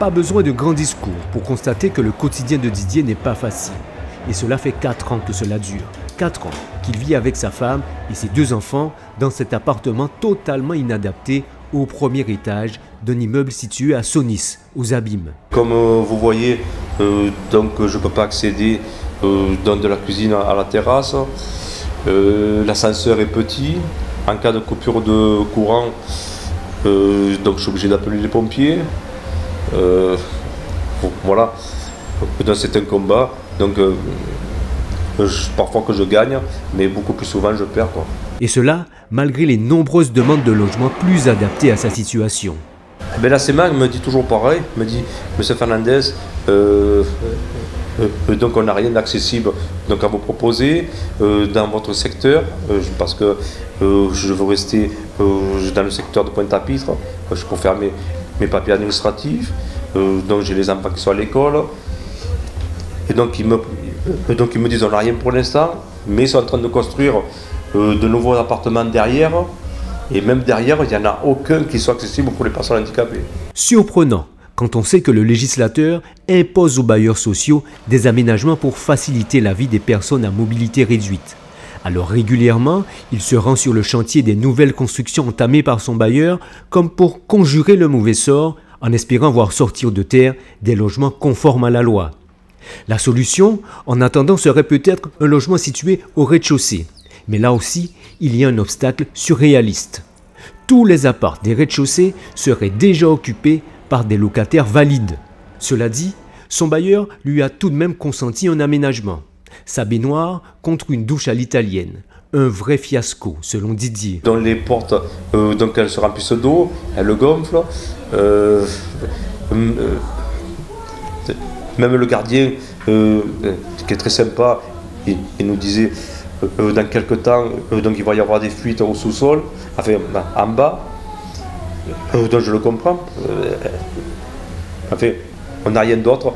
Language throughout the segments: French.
Pas besoin de grands discours pour constater que le quotidien de Didier n'est pas facile. Et cela fait 4 ans que cela dure. 4 ans qu'il vit avec sa femme et ses 2 enfants dans cet appartement totalement inadapté au premier étage d'un immeuble situé à Sonis, aux Abîmes. Comme vous voyez, donc je ne peux pas accéder de la cuisine à la terrasse. L'ascenseur est petit. En cas de coupure de courant, donc je suis obligé d'appeler les pompiers. Voilà, donc c'est un combat. Donc parfois que je gagne, mais beaucoup plus souvent je perds, quoi. Et cela malgré les nombreuses demandes de logements plus adaptés à sa situation. La CEMAC me dit toujours pareil, me dit Monsieur Fernandez, donc on n'a rien d'accessible donc à vous proposer dans votre secteur, parce que je veux rester dans le secteur de Pointe-à-Pitre, je peux faire mes papiers administratifs, donc j'ai les enfants qui sont à l'école, et donc ils me disent on n'a rien pour l'instant, mais ils sont en train de construire de nouveaux appartements derrière, et même derrière il n'y en a aucun qui soit accessible pour les personnes handicapées. Surprenant quand on sait que le législateur impose aux bailleurs sociaux des aménagements pour faciliter la vie des personnes à mobilité réduite. Alors régulièrement, il se rend sur le chantier des nouvelles constructions entamées par son bailleur comme pour conjurer le mauvais sort en espérant voir sortir de terre des logements conformes à la loi. La solution, en attendant, serait peut-être un logement situé au rez-de-chaussée. Mais là aussi, il y a un obstacle surréaliste. Tous les apparts des rez-de-chaussée seraient déjà occupés par des locataires valides. Cela dit, son bailleur lui a tout de même consenti un aménagement. Sa baignoire contre une douche à l'italienne. Un vrai fiasco, selon Didier. Dans les portes, donc elles se remplissent d'eau, elles gonflent. Même le gardien, qui est très sympa, il nous disait dans quelques temps, donc il va y avoir des fuites au sous-sol, enfin en bas. Donc je le comprends. Enfin, on n'a rien d'autre.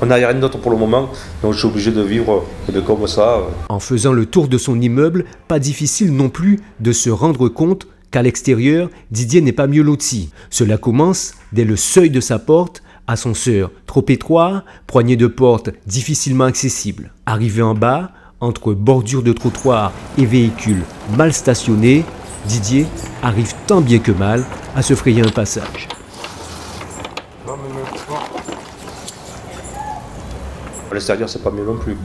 On n'a rien d'autre pour le moment, donc je suis obligé de vivre comme ça. En faisant le tour de son immeuble, pas difficile non plus de se rendre compte qu'à l'extérieur, Didier n'est pas mieux loti. Cela commence dès le seuil de sa porte, ascenseur trop étroit, poignée de porte difficilement accessible. Arrivé en bas, entre bordure de trottoir et véhicules mal stationnés, Didier arrive tant bien que mal à se frayer un passage. À l'extérieur, c'est pas mieux non plus.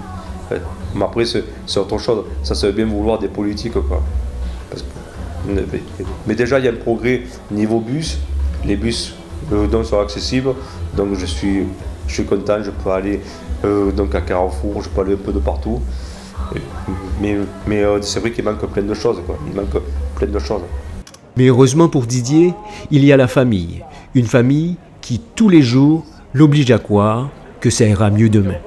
Mais après, c'est autre chose. Ça veut bien vouloir des politiques, quoi. Mais déjà, il y a un progrès niveau bus. Les bus donc, sont accessibles. Donc je suis content, je peux aller donc à Carrefour, je peux aller un peu de partout. Mais c'est vrai qu'il manque plein de choses, quoi. Il manque plein de choses. Mais heureusement pour Didier, il y a la famille. Une famille qui, tous les jours, l'oblige à croire que ça ira mieux demain.